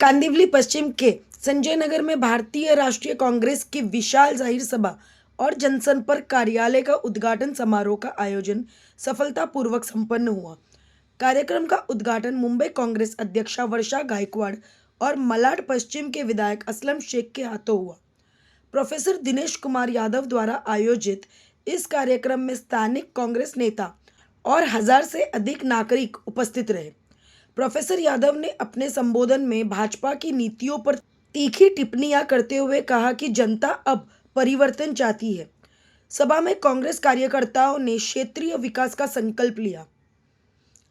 कांदिवली पश्चिम के संजय नगर में भारतीय राष्ट्रीय कांग्रेस की विशाल जाहिर सभा और जनसंपर्क कार्यालय का उद्घाटन समारोह का आयोजन सफलतापूर्वक संपन्न हुआ। कार्यक्रम का उद्घाटन मुंबई कांग्रेस अध्यक्षा वर्षा गायकवाड़ और मलाड पश्चिम के विधायक असलम शेख के हाथों हुआ। प्रोफेसर दिनेश कुमार यादव द्वारा आयोजित इस कार्यक्रम में स्थानिक कांग्रेस नेता और 1000 से अधिक नागरिक उपस्थित रहे। प्रोफेसर यादव ने अपने संबोधन में भाजपा की नीतियों पर तीखी टिप्पणियां करते हुए कहा कि जनता अब परिवर्तन चाहती है। सभा में कांग्रेस कार्यकर्ताओं ने क्षेत्रीय विकास का संकल्प लिया।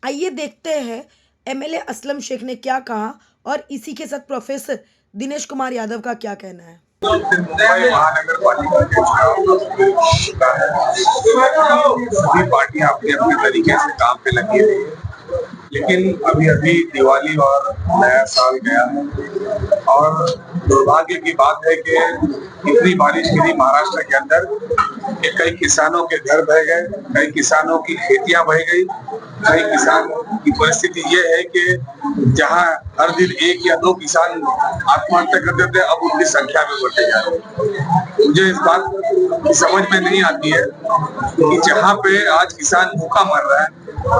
आइए देखते हैं एमएलए असलम शेख ने क्या कहा और इसी के साथ प्रोफेसर दिनेश कुमार यादव का क्या कहना है। मुंबई महानगर पालिका के चुनाव हो चुका है। सभी पार्टियां अपने अपने तरीके से काम पे लगी हुई है, लेकिन अभी दिवाली और नया साल गया है और दुर्भाग्य की बात है कि इतनी बारिश गिरी महाराष्ट्र के अंदर कि कई किसानों के घर बह गए, कई किसानों की खेतियां बह गई। कई किसान की परिस्थिति ये है कि जहां हर दिन 1 या 2 किसान आत्महत्या करते थे, अब उनकी संख्या भी बढ़ते जा रही है। मुझे इस बात की समझ में नहीं आती है कि जहां पे आज किसान भूखा मर रहा है,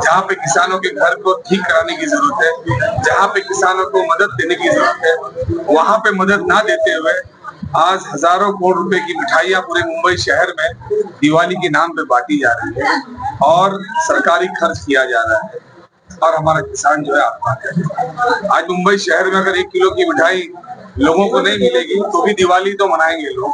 जहाँ पे किसानों के घर को ठीक कराने की जरूरत है, जहाँ पे किसानों को मदद देने की जरूरत है, वहां पे मदद ना देते हुए आज हजारों करोड़ रुपए की मिठाइयां पूरे मुंबई शहर में दिवाली के नाम पे बांटी जा रही है और सरकारी खर्च किया जा रहा है और हमारा किसान जो है आत्महत्या कर। आज मुंबई शहर में अगर 1 किलो की मिठाई लोगों को नहीं मिलेगी तो भी दिवाली तो मनाएंगे लोग,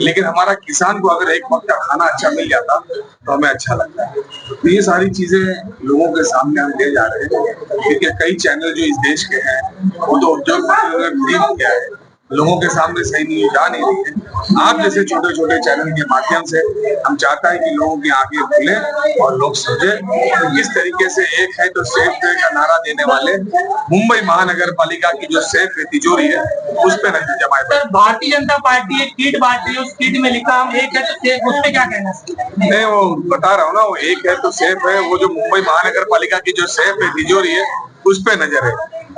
लेकिन हमारा किसान को अगर एक वक्त का खाना अच्छा मिल जाता तो हमें अच्छा लगता है। तो ये सारी चीजें लोगों के सामने हम ले जा रहे हैं, क्योंकि कई चैनल जो इस देश के हैं वो तो उद्योगपतियों ने खरीद किया है, लोगों के सामने सही न्यूज आ नहीं रही है। आप जैसे छोटे छोटे चैनल के माध्यम से हम चाहता है कि लोगों की आंखें खुले और लोग समझे कि किस तरीके से एक है तो सेफ है का नारा देने वाले मुंबई महानगर पालिका की जो सेफ है तिजोरी है उस पे नजर जमाए। भारतीय जनता पार्टी एक किट बांटी है, उस किट में लिखा हम एक है तो सेफ, उस पे क्या कहना है? नहीं, वो बता रहा हूँ ना, वो एक है तो सेफ है, वो जो मुंबई महानगर पालिका की जो सेफ है तिजोरी है उस पे नजर है।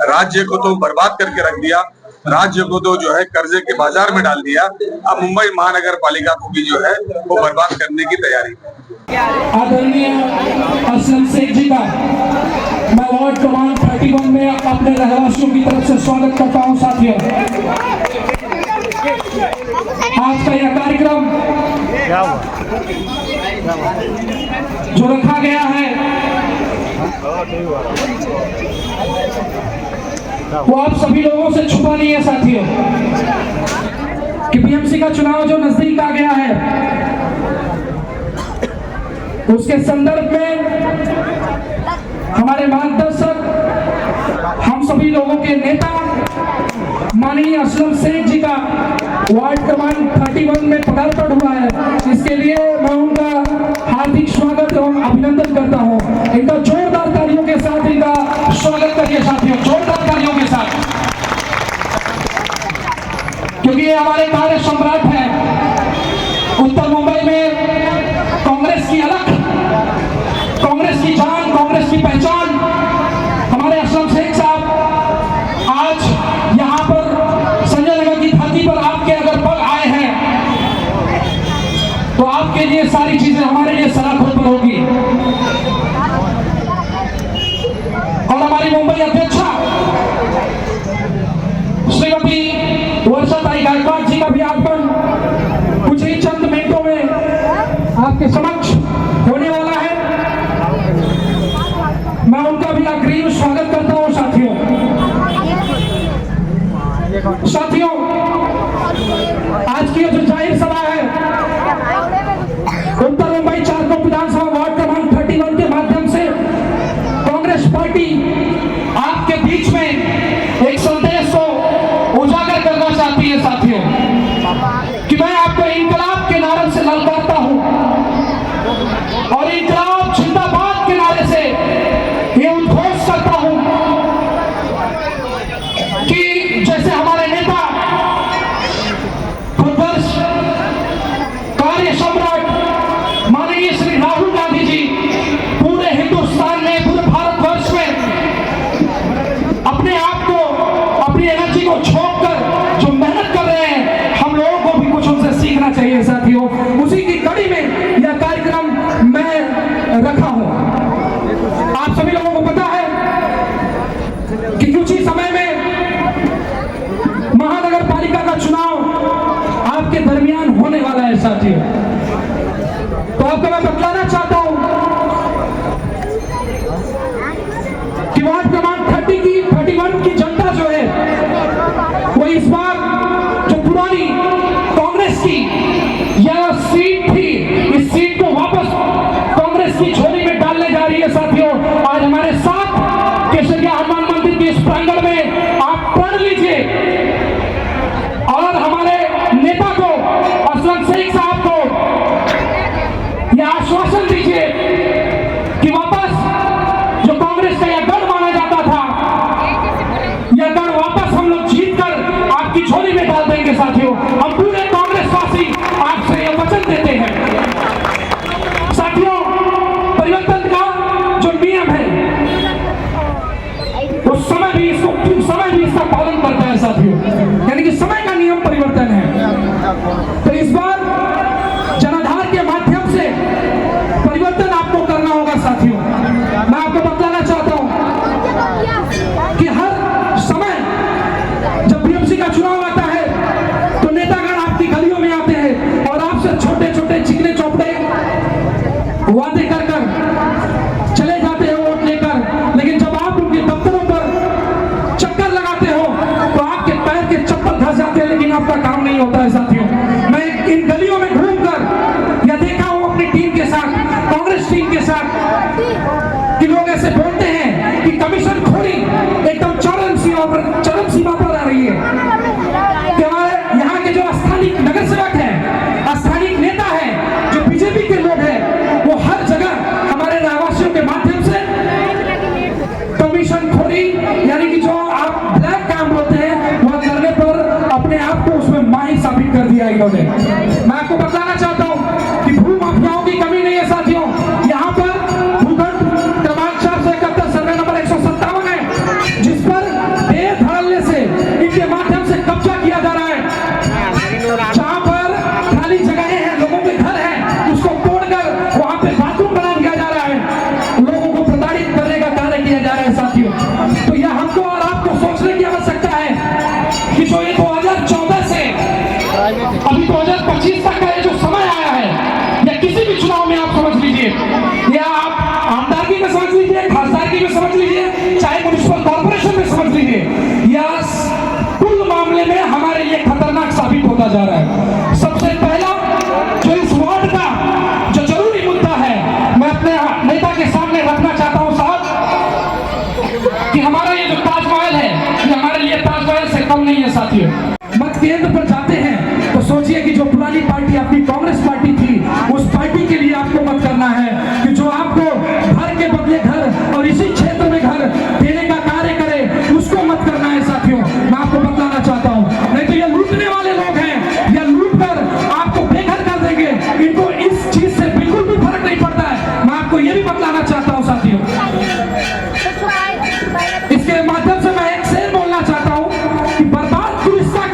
राज्य को तो बर्बाद करके रख दिया, राज्य को तो जो है कर्जे के बाजार में डाल दिया, अब मुंबई महानगर पालिका को भी जो है वो बर्बाद करने की तैयारी है। आदरणीय असलम शेख जी का मैं वार्ड क्रमांक 31 में अपने रहवासियों की तरफ से स्वागत करता हूं। साथियों, आज का यह कार्यक्रम जो रखा गया है वो आप सभी लोगों से छुपा नहीं है साथियों, कि बीएमसी का चुनाव जो नजदीक आ गया है उसके संदर्भ में हमारे मार्गदर्शक, हम सभी लोगों के नेता माननीय असलम शेख जी का वार्ड क्रमांक 31 में पदार्पण हुआ है। इसके लिए मैं उनका हार्दिक स्वागत एवं अभिनंदन करता हूं। इनका जोरदार तालियों के साथ इनका स्वागत करिए साथियों, जोरदार तालियों के साथ, क्योंकि ये हमारे कार्य सम्राट हैं। उत्तर मुंबई में कांग्रेस की अलख, कांग्रेस की जान, कांग्रेस की पहचान हमारे असलम शेख साहब आज यहाँ पर संजय नगर की धरती पर आपके अगर पग आए हैं तो आपके लिए सारी चीजें हमारे लिए सलाखों पर होगी। और हमारी मुंबई अध्यक्षा श्रीमती वर्षाताई गायकवाड़ जी का भी आगमन कुछ ही चंद मिनटों में आपके समक्ष होने वाला है। मैं उनका भी अग्रिम स्वागत करता हूं। साथियों, आज की जो जाहिर सभा है उत्तर मुंबई चारकोप विधानसभा वार्ड क्रमांक 31 के माध्यम से कांग्रेस पार्टी आपके बीच में एक संदेश को उजागर करना चाहती है साथियों, कि मैं आपको इंकलाब के नारे से ललकारता हूं और इंकलाब जिंदाबाद के नारे से ये उद्घोष करता हूं कि जैसे हमारे नेता प्रदर्श कार्य सम्राट माननीय श्री राहुल गांधी जी पूरे हिंदुस्तान में, पूरे भारतवर्ष में अपने आप को अपनी एनर्जी को छोड़ कर जो मेहनत कर रहे हैं, हम लोगों को भी कुछ उनसे सीखना चाहिए साथियों। उसी की कड़ी में यह कार्यक्रम मैं रखा हूं। आप सभी लोगों को पता है कि कुछ ही समय में महानगर पालिका का चुनाव आपके दरमियान होने वाला है साथियों। तो आपको मैं बतलाना चाहता हूं कि वार्ड क्रमांक 31 की जनता जो है वो इस बार जो पुरानी कांग्रेस की यह सीट थी, इस सीट को वापस कांग्रेस की झोली में डालने जा रही है साथियों। आज हमारे साथ केसरिया हनुमान मंदिर के इस प्रांगण में आप पढ़ लीजिए और हमारे नेता को असलम शेख साहब को यह आश्वासन दीजिए कि वापस जो कांग्रेस का यह गढ़ माना जाता था, यह गढ़ वापस हम लोग जीतकर आपकी झोली में डाल देंगे साथियों। हम पूरे कांग्रेसवासी आपसे यह वचन देते हैं साथियों। परिवर्तन का जो नियम है वो समय भी इसका पालन करता है साथियों, यानी कि समय का नियम परिवर्तन है। तो इस बार जनाधार के माध्यम से परिवर्तन आपको करना होगा साथियों। मैं आपको बतलाना चाहता हूं कि हर समय जब बीएमसी का चुनाव आता है तो नेतागण आपकी गलियों में आते हैं और आपसे छोटे छोटे चिकने चौपड़े वादे कर चले जाते हैं वोट लेकर, लेकिन जब आप उनके दफ्तरों पर चक्कर लगाते हो तो आपके पैर के चप्पल धस जाते हैं, लेकिन आपका काम नहीं होता है साथियों। मैं इन गलियों में घूमकर यह देखा हूं अपनी टीम के साथ, कांग्रेस टीम के साथ, कि लोग ऐसे बोलते हैं कि कमीशन खोरी एकदम चरम सीमा पर आ रही है। कि हमारे यहाँ के जो स्थानीय नगर सेवक है, स्थानीय नेता है, जो बीजेपी के लोग हैं, वो हर जगह हमारे रहवासियों के माध्यम से कमीशन खोरी, यानी कि जो आप ब्लैक काम बोलते हैं वह करने पर अपने आप को उसमें माही साबित कर दिया इन्होंने। मैं आपको बताना चाहता हूं कि भू माफियाओं की कमी नहीं है साथियों। यहाँ पर भूखंड क्रमांक 471 सर्वे नंबर 157 है, जिस पर ढेर धड़ल्ले से इनके माध्यम से कब्जा किया जा रहा है। जहां पर खाली जगहें हैं, लोगों के घर हैं, उसको तोड़कर वहां पे बाथरूम बना दिया जा रहा है, लोगों को प्रताड़ित करने का कार्य किया जा रहा है साथियों। तो यह हमको और आपको सोचने की आवश्यकता है कि जो ये 2014 से अभी 2025 तक का ये जो समय आया है, या किसी भी चुनाव में आप समझ लीजिए, या आप आमदारगी में समझ लीजिए, खासदारगी में समझ लीजिए, चाहे म्युनिसिपल कॉर्पोरेशन में समझ लीजिए, या कुल मामले में हमारे लिए खतरनाक साबित होता जा रहा है। सबसे पहला जो इस वार्ड का जो जरूरी मुद्दा है, मैं अपने नेता के सामने रखना चाहता हूं साहब, कि हमारा ये जो ताजमहल है, ये हमारे लिए ताजमहल से कम नहीं है साथियों। मत केंद्र पर जाते हैं तो सोचिए कि जो पुरानी पार्टी आपकी कांग्रेस पार्टी थी, उस पार्टी के लिए आपको मत करना है कि जो आपको घर के बदले घर और इसी क्षेत्र में घर देने का कार्य करे, उसको मत करना है साथियों। मैं आपको बतलाना चाहता हूं, नहीं तो ये लूटने वाले लोग हैं, या लूट कर आपको बेघर कर देंगे। इनको इस चीज से बिल्कुल भी फर्क नहीं पड़ता है। मैं आपको ये भी बतलाना चाहता हूं साथियों। इसके माध्यम से मैं एक शेर बोलना चाहता हूं कि बर्बाद दुरुस्ता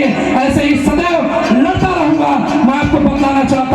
लिए ऐसे ही सदैव लड़ता रहूंगा। मैं आपको बतलाना चाहता